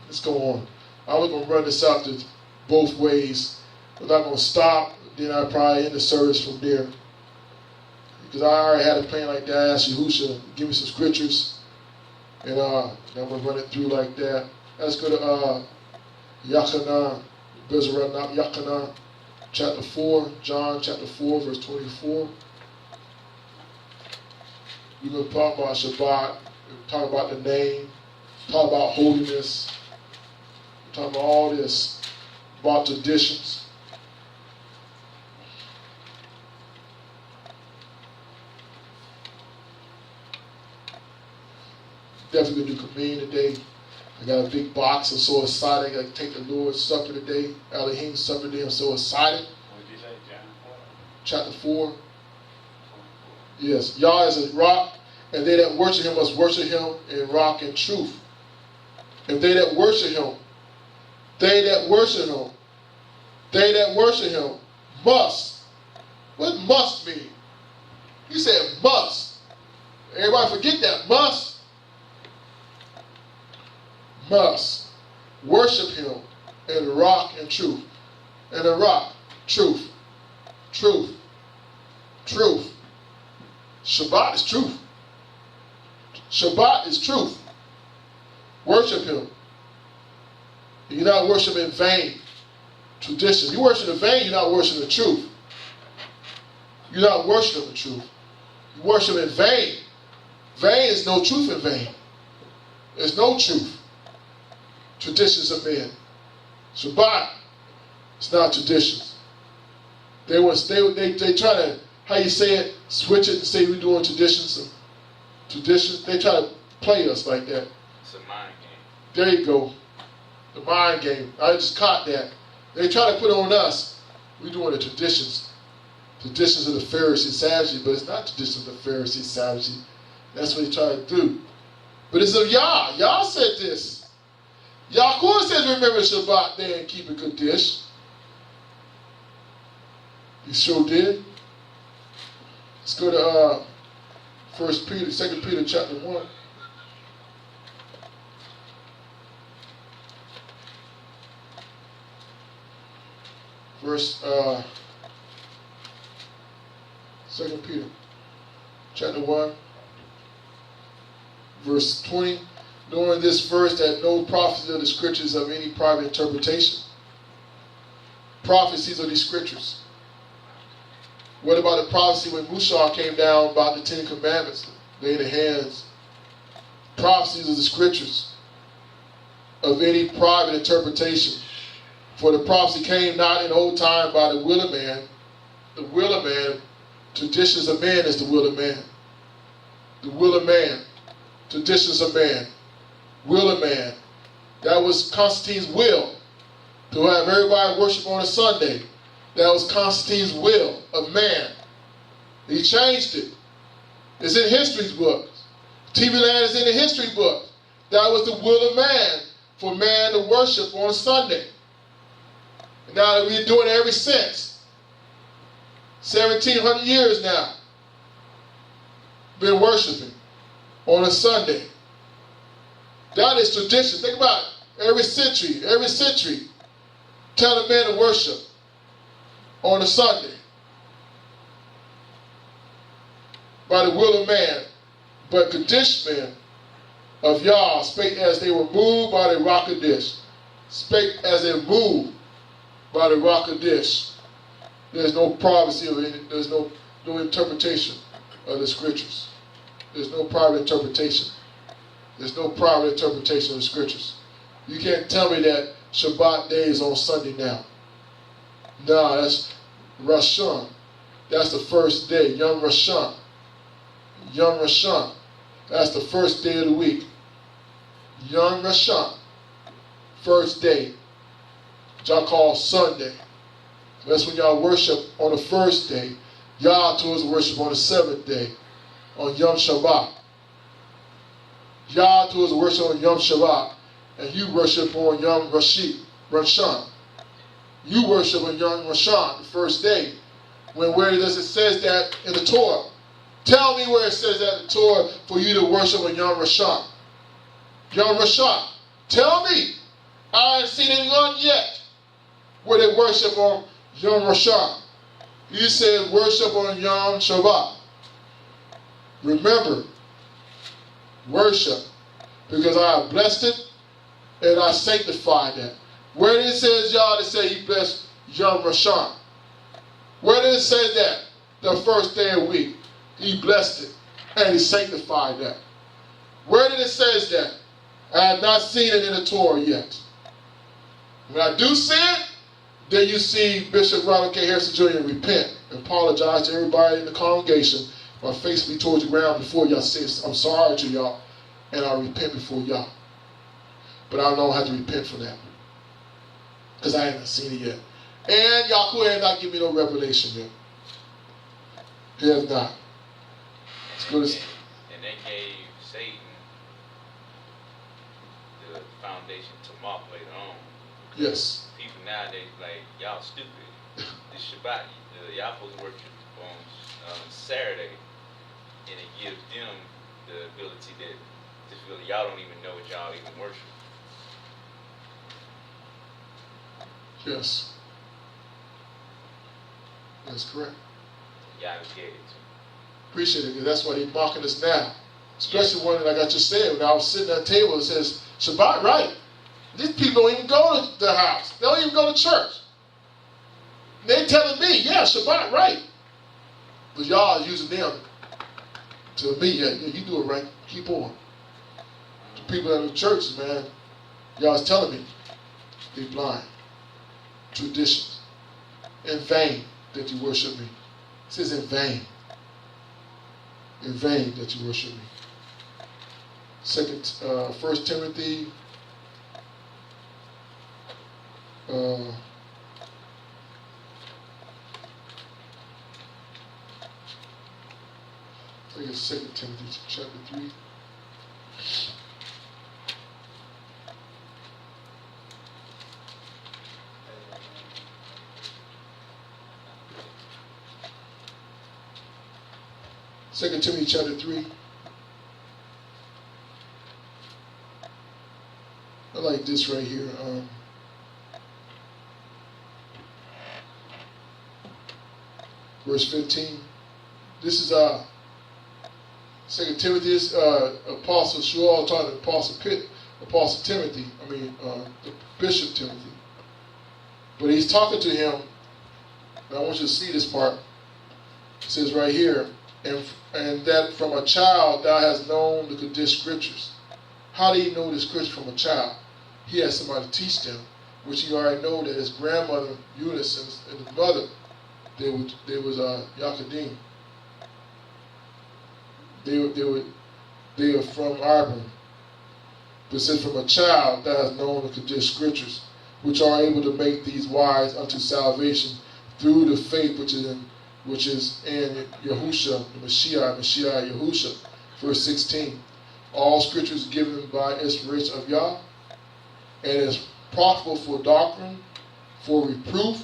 Let's go on. I was going to run this out to both ways. I'm not going to stop. Then I'll probably end the service from there. Because I already had a plan like that. I asked Yahusha, give me some scriptures. And I'm going to run it through like that. Let's go to Yachanan, Bezerah, Yachanan, chapter 4, John chapter 4, verse 24. We're going to talk about Shabbat, talk about the name, talk about holiness, talk about all this, about traditions. Definitely going to do communion today. I got a big box. I'm so excited. I got to take the Lord's Supper today. Elohim Supper today. I'm so excited. What did you say, John? Chapter 4. Yes. Yah is a rock, and they that worship him must worship him in rock and truth. If they that worship him, they that worship him, they that worship him must. What must mean? He said must. Everybody forget that. Must. Must worship him in rock and truth. In the rock, truth. Truth. Truth. Shabbat is truth. Shabbat is truth. Worship him. You're not worshiping in vain. Tradition. You worship in vain, you're not worshiping the truth. You're not worshiping the truth. You worship in vain. Vain is no truth in vain. There's no truth. Traditions of men. Shabbat is not traditions. They try to, how you say it, switch it and say we're doing traditions. Traditions. They try to play us like that. It's a mind game. There you go. The mind game. I just caught that. They try to put it on us. We're doing the traditions. Traditions of the Pharisees, Sadducees, but it's not traditions of the Pharisees, Sadducees. That's what they try to do. But it's of Yah. Yah said this. Yahuwah says, remember Shabbat day and keep a good dish. He sure did. Let's go to 2 Peter chapter 1. Verse 2 Peter chapter 1, verse 20. Knowing this first, that no prophecy of the scriptures of any private interpretation. Prophecies of these scriptures. What about the prophecy when Musa came down about the 10 Commandments, laid the hands? Prophecies of the scriptures of any private interpretation. For the prophecy came not in old time by the will of man. The will of man, traditions of man is the will of man. The will of man, traditions of man, will of man. That was Constantine's will, to have everybody worship on a Sunday. That was Constantine's will of man. He changed it. It's in history's book. TV Land is in the history book. That was the will of man, for man to worship on a Sunday. And now we're doing it ever since. 1,700 years now. Been worshiping on a Sunday. That is tradition. Think about it. Every century, tell a man to worship on a Sunday. By the will of man. But Kadishmen of Yah spake as they were moved by the rock of dish. Spake as they moved by the rock of dish. There's no prophecy of any, there's no interpretation of the scriptures. There's no private interpretation. There's no private interpretation of the scriptures. You can't tell me that Shabbat day is on Sunday now. No, that's Rosh Hashanah. That's the first day, Yom Rosh Hashanah. Yom Rosh Hashanah. That's the first day of the week. Yom Rosh Hashanah. First day. Which y'all call Sunday. That's when y'all worship on the first day. Y'all told us to worship on the seventh day. On Yom Shabbat. Y'all told us to worship on Yom Shabbat. And you worship on Yom Rosh Hashanah. You worship on Yom Rosh Hashanah, the first day. Where does it says that in the Torah? Tell me where it says that in the Torah for you to worship on Yom Rosh Hashanah. Yom Rosh Hashanah. Tell me. I ain't seen anyone yet where they worship on Yom Rosh Hashanah. You said worship on Yom Shabbat. Remember, worship, because I have blessed it and I sanctified that. Where did it says y'all to say he blessed Yom Rosh Hashanah? Where did it say that? The first day of the week. He blessed it and he sanctified that. Where did it say that? I have not seen it in the Torah yet. When I do see it, then you see Bishop Robert K. Hairston Jr. repent and apologize to everybody in the congregation. My face be towards the ground before y'all say, I'm sorry to y'all, and I repent before y'all. But I don't have to repent for that, because I haven't seen it yet. And Yahuwah has not given me no revelation yet. He has not. Let's go to... And they gave Satan the foundation to mark later on. Yes. People nowadays like, y'all stupid. This Shabbat, y'all supposed to worship on Saturday, and it gives them the ability that just feel y'all don't even know what y'all even worship. Yes. That's correct. Y'all just gave it to. Appreciate it, because that's why they're mocking us now. Especially when, like I just said, when I was sitting at the table, it says, Shabbat, right. These people don't even go to the house. They don't even go to church. They're telling me, yeah, Shabbat, right. But y'all are using them to me, yeah, you do it right. Keep on. The people that are in the churches, man, y'all is telling me they blind. Traditions. In vain that you worship me. It says in vain. In vain that you worship me. 1 Timothy 2 Timothy chapter 3. Second Timothy chapter 3. I like this right here. Verse 15. This is 2 Timothy is Apostle Shual talking to Apostle Timothy. The Bishop Timothy. But he's talking to him. And I want you to see this part. It says right here, and that from a child thou hast known the Kaddish scriptures. How do you know the scripture from a child? He had somebody to teach them, which he already know that his grandmother Eunice and his mother, they was Yachadim. They were from Arbon. But it says from a child thou hast known the Kaddish scriptures, which are able to make these wise unto salvation through the faith which is in Yahusha, the Mashiach Yahusha. Verse 16. All scripture is given by inspiration of Yah, and is profitable for doctrine, for reproof,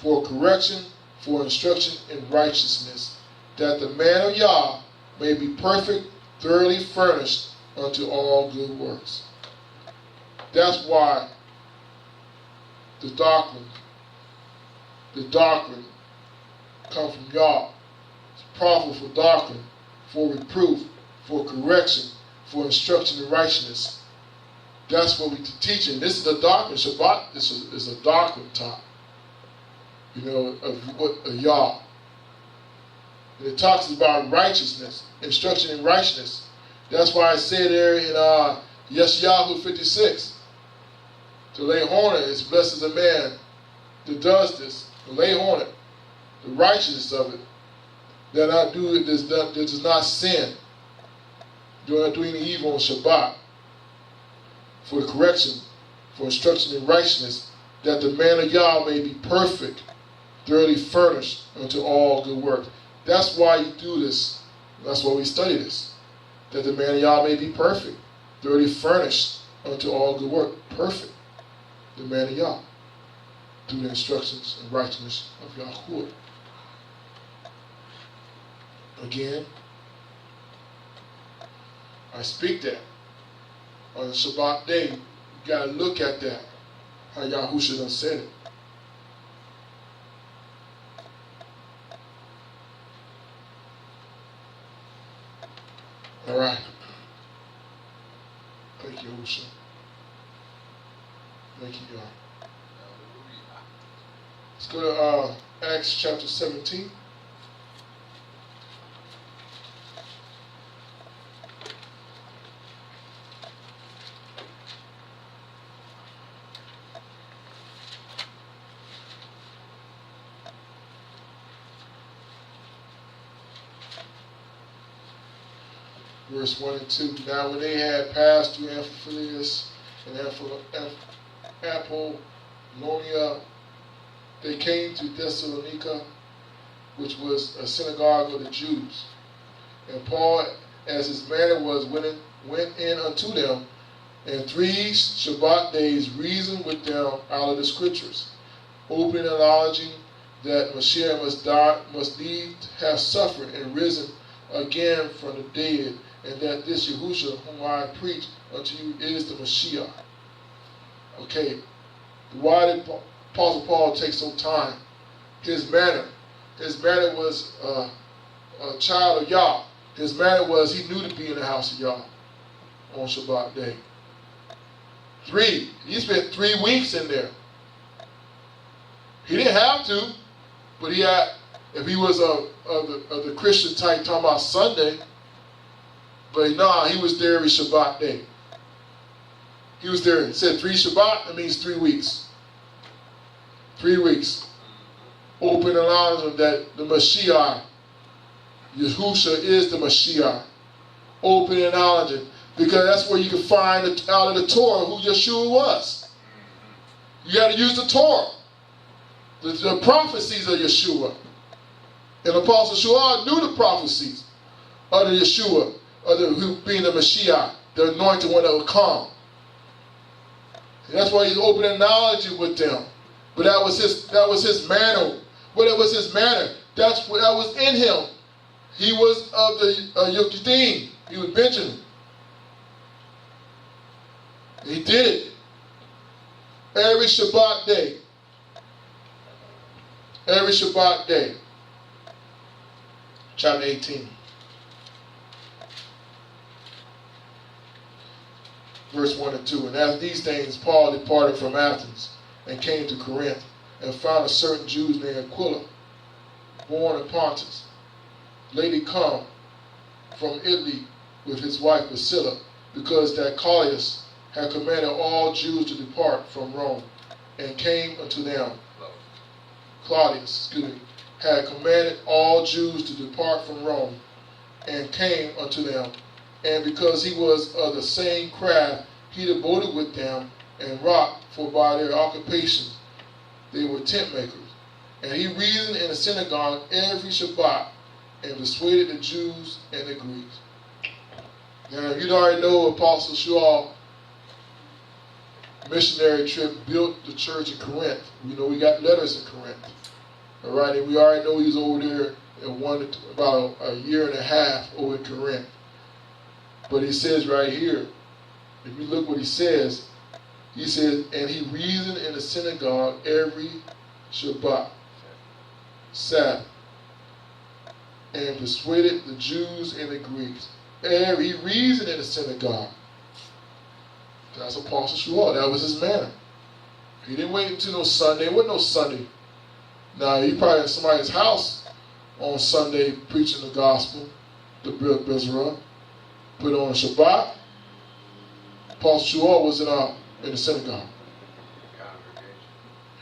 for correction, for instruction in righteousness, that the man of Yah may be perfect, thoroughly furnished unto all good works. That's why the doctrine comes from Yah. It's profitable for doctrine, for reproof, for correction, for instruction in righteousness. That's what we're teaching. This is the doctrine. Shabbat is a doctrine talk. Of what Yah. And it talks about righteousness, instruction in righteousness. That's why I said there in Yeshayahu 56, to lay hornet is blessed as a man that does this. To lay hornet, the righteousness of it, that does not sin. Do not do any evil on Shabbat, for correction, for instruction in righteousness, that the man of Yah may be perfect, thoroughly furnished unto all good works. That's why you do this. That's why we study this. That the man of Yah may be perfect, thoroughly furnished unto all good work. Perfect. The man of Yah. Through the instructions and righteousness of Yahuwah. Again, I speak that. On the Shabbat day, you got to look at that. How Yahusha done said it. All right. Thank you, Yahusha. Thank you, God. Let's go to Acts chapter 17. Verse 1 and 2. Now when they had passed through Amphipolis and Apollonia, they came to Thessalonica, which was a synagogue of the Jews. And Paul, as his manner was, went in unto them, And 3 Shabbat days reasoned with them out of the scriptures, open acknowledging that Mashiach must need have suffered and risen again from the dead, and that this Yahushua whom I preach unto you is the Mashiach. Okay, why did Apostle Paul take some time? His manner was a child of Yah. His manner was he knew to be in the house of Yah on Shabbat day. He spent 3 weeks in there. He didn't have to, but he had, if he was of the Christian type talking about Sunday, but nah, he was there every Shabbat day. He was there. He said 3 Shabbat, that means 3 weeks. 3 weeks. Open acknowledgement that the Mashiach, Yahusha is the Mashiach. Open acknowledgement. Because that's where you can find out of the Torah who Yeshua was. You got to use the Torah. The prophecies of Yeshua. And Apostle Shuah knew the prophecies of the Yeshua, who being the Mashiach, the anointed one that would come. And that's why he's opening knowledge with them. But that was his manner. But it was his manner. That was in him. He was of the Yochdim. He was Benjamin. He did it every Shabbat day. Every Shabbat day. Chapter 18. Verse 1 and 2. And after these things, Paul departed from Athens and came to Corinth, and found a certain Jew named Aquila, born of Pontus, lately come from Italy with his wife Priscilla, because that Claudius had commanded all Jews to depart from Rome, and came unto them. Claudius, had commanded all Jews to depart from Rome, and came unto them. And because he was of the same craft, he devoted with them and wrought, for by their occupation they were tent makers. And he reasoned in the synagogue every Shabbat, and persuaded the Jews and the Greeks. Now, you already know Apostle Shuah missionary trip built the church in Corinth. We know we got letters in Corinth. All right, and we already know he was over there in about a year and a half over in Corinth. But he says right here, if you look what he says, and he reasoned in the synagogue every Shabbat, Sabbath, and persuaded the Jews and the Greeks. He reasoned in the synagogue. That's Apostle Shuah. That was his manner. He didn't wait until no Sunday. There wasn't no Sunday. Now, he probably at somebody's house on Sunday preaching the gospel, the Désiré. Put on Shabbat. Apostle Shuah was in the synagogue.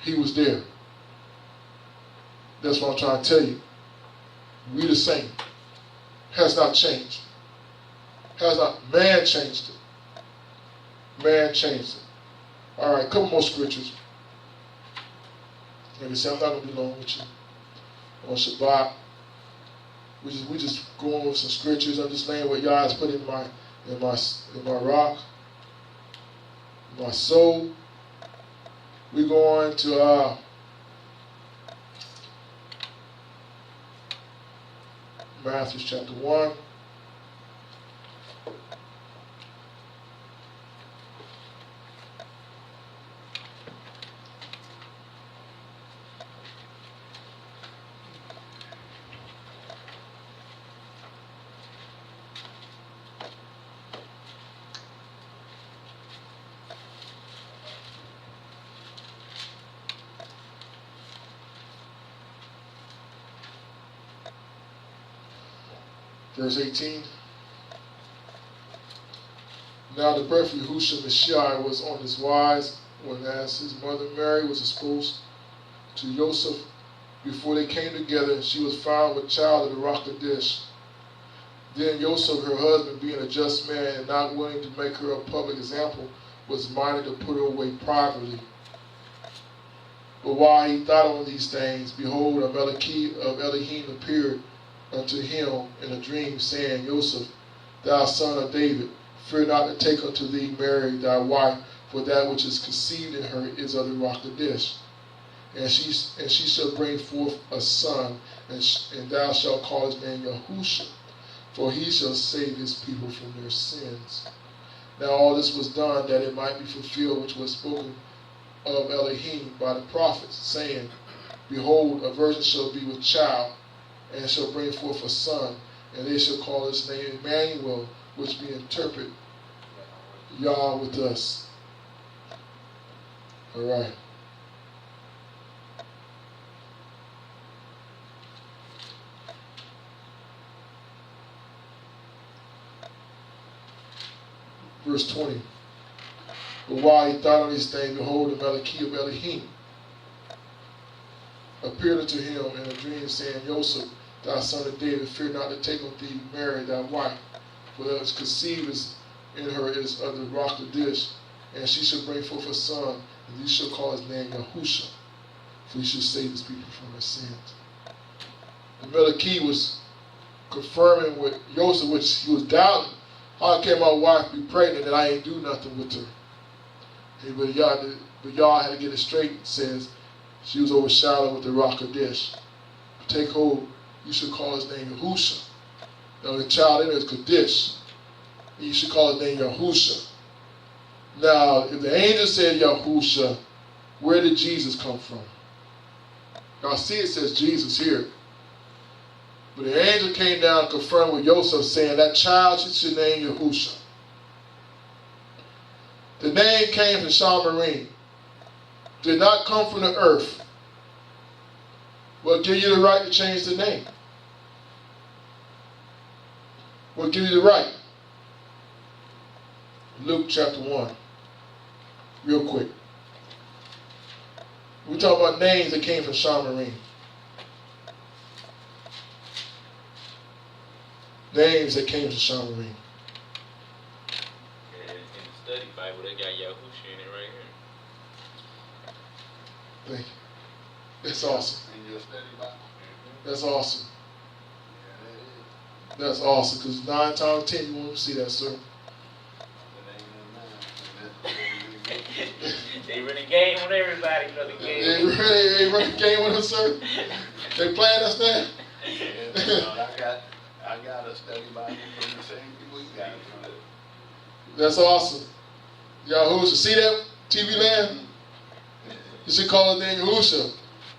He was there. That's what I'm trying to tell you. We the same. Has not changed. Man changed it. Man changed it. All right, a couple more scriptures. Like I said, I'm not going to be long with you. On Shabbat, we just going with some scriptures. I'm just laying what Yah has put in my rock, in my soul. We're going to Matthew chapter 1. Verse 18. Now the birth of Yahushua Mashiach was on this wise, when as his mother Mary was exposed to Joseph, before they came together, she was found with child of the rock of Dish. Then Joseph, her husband, being a just man and not willing to make her a public example, was minded to put her away privately. But while he thought on these things, behold, a Melech of Elohim appeared unto him in a dream, saying, Joseph, thou son of David, fear not to take unto thee Mary thy wife, for that which is conceived in her is of the Ruach HaKodesh. And she shall bring forth a son, and thou shalt call his name Yahusha, for he shall save his people from their sins. Now all this was done that it might be fulfilled which was spoken of Elohim by the prophets, saying, Behold, a virgin shall be with child, and shall bring forth a son, and they shall call his name Emmanuel, which be interpreted Yah with us. All right. Verse 20. But while he thought on these things, behold, the Malachie of Elohim appeared unto him in a dream, saying, Joseph, thy son of David, fear not to take unto thee Mary thy wife, for that which conceived in her is of the Ruach HaKodesh, and she shall bring forth a son, and you shall call his name Yahusha, for he shall save his people from their sins. The Malachie was confirming with Joseph, which he was doubting. How can my wife be pregnant and I ain't do nothing with her? But y'all had to get it straight. It says she was overshadowed with the Ruach HaKodesh. Take hold, you should call his name Yahusha. Now the child in there is Kodesh. You should call his name Yahusha. Now, if the angel said Yahusha, where did Jesus come from? Y'all see it says Jesus here. But the angel came down and confirmed with Joseph, saying that child should name Yahusha. The name came from Shamarine. Did not come from the earth. What give you the right to change the name? What give you the right? Luke chapter 1. Real quick. We talk about names that came from Shamarine. Names that came from Shamarine. In the study Bible, they got Yahusha in it right here. Thank you. That's awesome. In your study Bible? That's awesome. Yeah, That's awesome, because 9 times 10 you won't see that, sir. They run a game on everybody, brother. They run the game with us, sir. They playing us now. Yeah, I got a study Bible from the same people you got. That's awesome. Yahusha. See that, TV land? You should call it name Yahusha.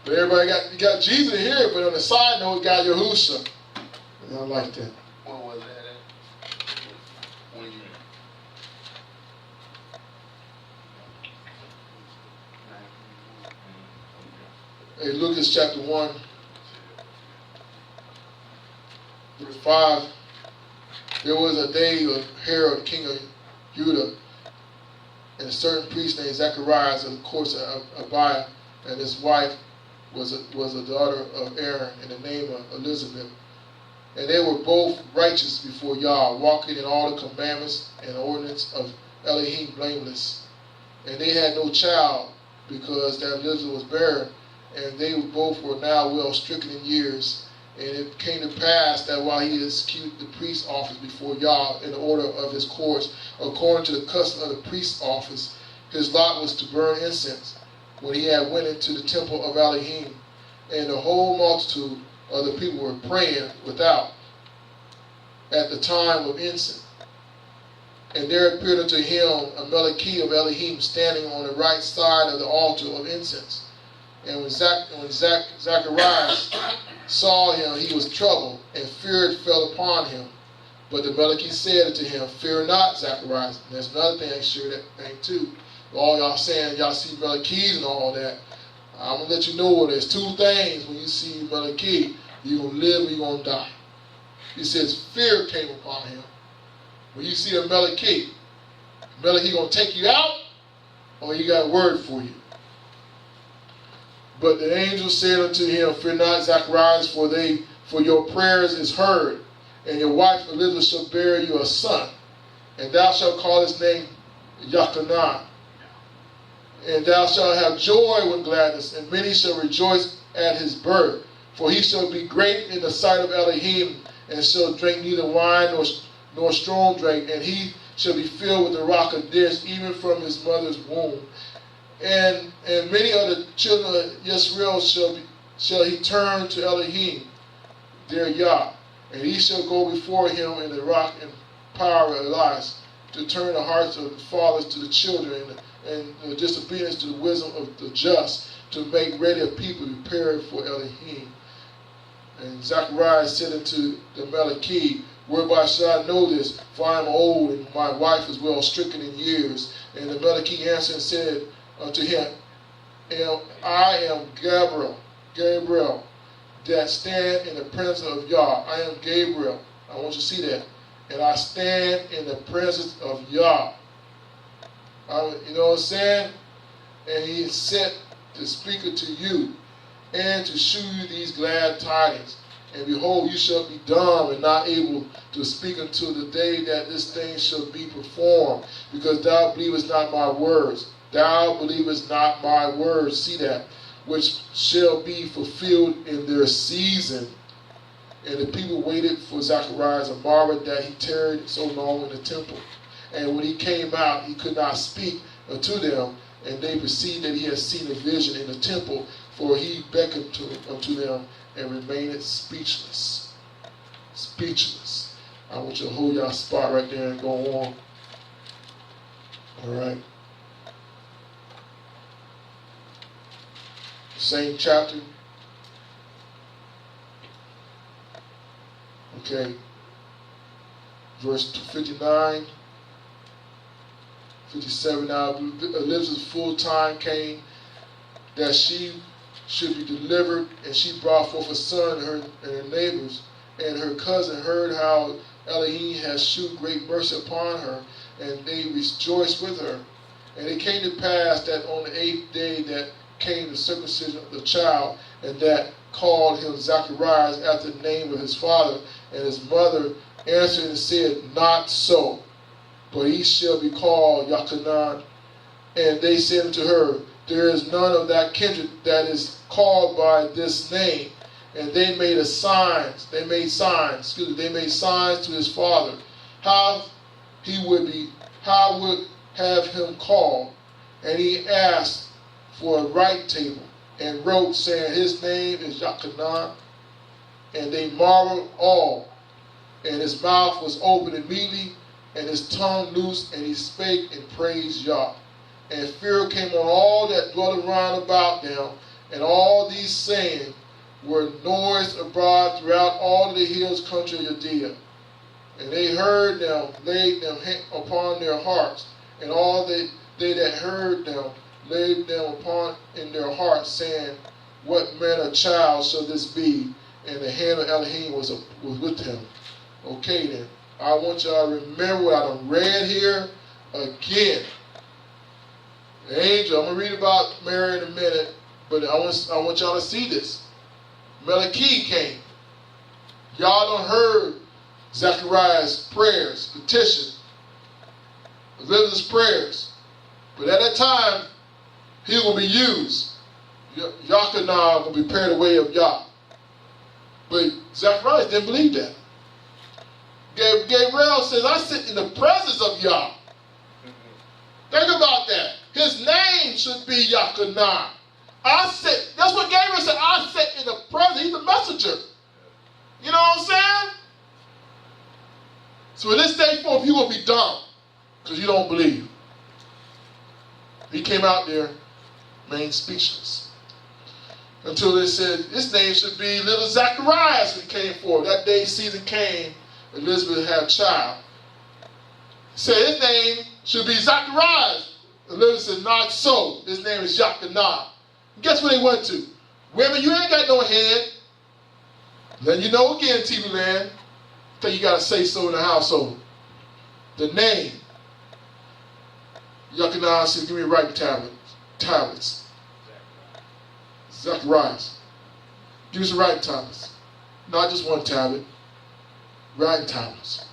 But everybody got Jesus in here, but on the side note, got Yahusha. And I like that. What was that at? When you... Hey, Luke chapter 1, verse 5. There was a day of Herod, king of Judah, and a certain priest named Zacharias of the course of Abiah, and his wife was a daughter of Aaron, and the name of Elizabeth. And they were both righteous before Yah, walking in all the commandments and ordinance of Elohim blameless. And they had no child, because that Elizabeth was barren, and they both were now well stricken in years. And it came to pass that while he executed the priest's office before Yah in the order of his course, according to the custom of the priest's office, his lot was to burn incense, when he had went into the temple of Elohim. And the whole multitude of the people were praying without at the time of incense. And there appeared unto him a Malachie of Elohim standing on the right side of the altar of incense. And when Zacharias saw him, he was troubled, and fear fell upon him. But the Malachie said unto him, Fear not, Zacharias. And there's another thing I share that thing too. All y'all saying, y'all see Malachies and all that. I'm going to let you know there's 2 things when you see Malachie. You're going to live or you're going to die. He says fear came upon him. When you see a Malachie going to take you out, or he got a word for you. But the angel said unto him, Fear not, Zacharias, for your prayers is heard, and your wife Elizabeth shall bear you a son, and thou shalt call his name Yachanan. And thou shalt have joy with gladness, and many shall rejoice at his birth. For he shall be great in the sight of Elohim, and shall drink neither wine nor strong drink, and he shall be filled with the rock of Dish, even from his mother's womb. And many of the children of Israel shall he turn to Elohim, their Yah, and he shall go before him in the rock and power of Elias, to turn the hearts of the fathers to the children, and the disobedience to the wisdom of the just, to make ready a people prepared for Elohim. And Zachariah said unto the Malachi, whereby shall I know this? For I am old, and my wife is well stricken in years. And the Malachi answered and said unto him, I am Gabriel, that stand in the presence of Yah. I am Gabriel. I want you to see that. And I stand in the presence of Yah. You know what I'm saying? And he is sent to speak unto you, and to shew you these glad tidings. And behold, you shall be dumb and not able to speak until the day that this thing shall be performed, because thou believest not my words. Thou believest not my words. See that? Which shall be fulfilled in their season. And the people waited for Zacharias and marveled that he tarried so long in the temple. And when he came out, he could not speak unto them. And they perceived that he had seen a vision in the temple, for he beckoned unto them and remained speechless. Speechless. I want you to hold your spot right there and go on. All right. Same chapter. Okay. Verse 59. 57. Now Elizabeth's full time came that she should be delivered, and she brought forth a son, and her neighbors and her cousin heard how Elohim had shewed great mercy upon her, and they rejoiced with her. And it came to pass that on the 8th day that came the circumcision of the child, and that called him Zacharias after the name of his father. And his mother answered and said, not so, but he shall be called Yachanan. And they said unto her, there is none of that kindred that is called by this name. And they made signs to his father, how would have him called. And he asked for a write table, and wrote, saying, his name is Yachanan. And they marveled all. And his mouth was open immediately, and his tongue loose, and he spake and praised Yah. And fear came on all that dwelt around about them, and all these sayings were noised abroad throughout all the hills country of Judea. And they heard them, laid them upon their hearts, and all they that heard them laid them upon in their hearts, saying, what manner of child shall this be? And the hand of Elohim was with him. Okay then, I want y'all to remember what I done read here again. The angel, I'm going to read about Mary in a minute, but I want y'all to see this. Malachi came. Y'all done heard Zachariah's prayers, petition, Elizabeth's prayers. But at that time, he was going to be used. Yachanan going to be prepared the way of Yah. But Zacharias didn't believe that. Gabriel says, I sit in the presence of Yah. Think about that. His name should be Yachanan. That's what Gabriel said. I sit in the presence. He's the messenger. You know what I'm saying? So in this day forth, you will be dumb because you don't believe. He came out there, remained speechless. Until they said, his name should be little Zacharias when he came forward. That day season came, Elizabeth had a child. He said his name should be Zacharias. Elizabeth said, not so. His name is Yachanan. Guess where they went to? Women, you ain't got no head. Then you know again, TV land, think you got to say so in the household. The name. Yachanan said, give me a writing tablets. Zacharias. Give us a writing tablets. Not just one tablet. Writing tablets.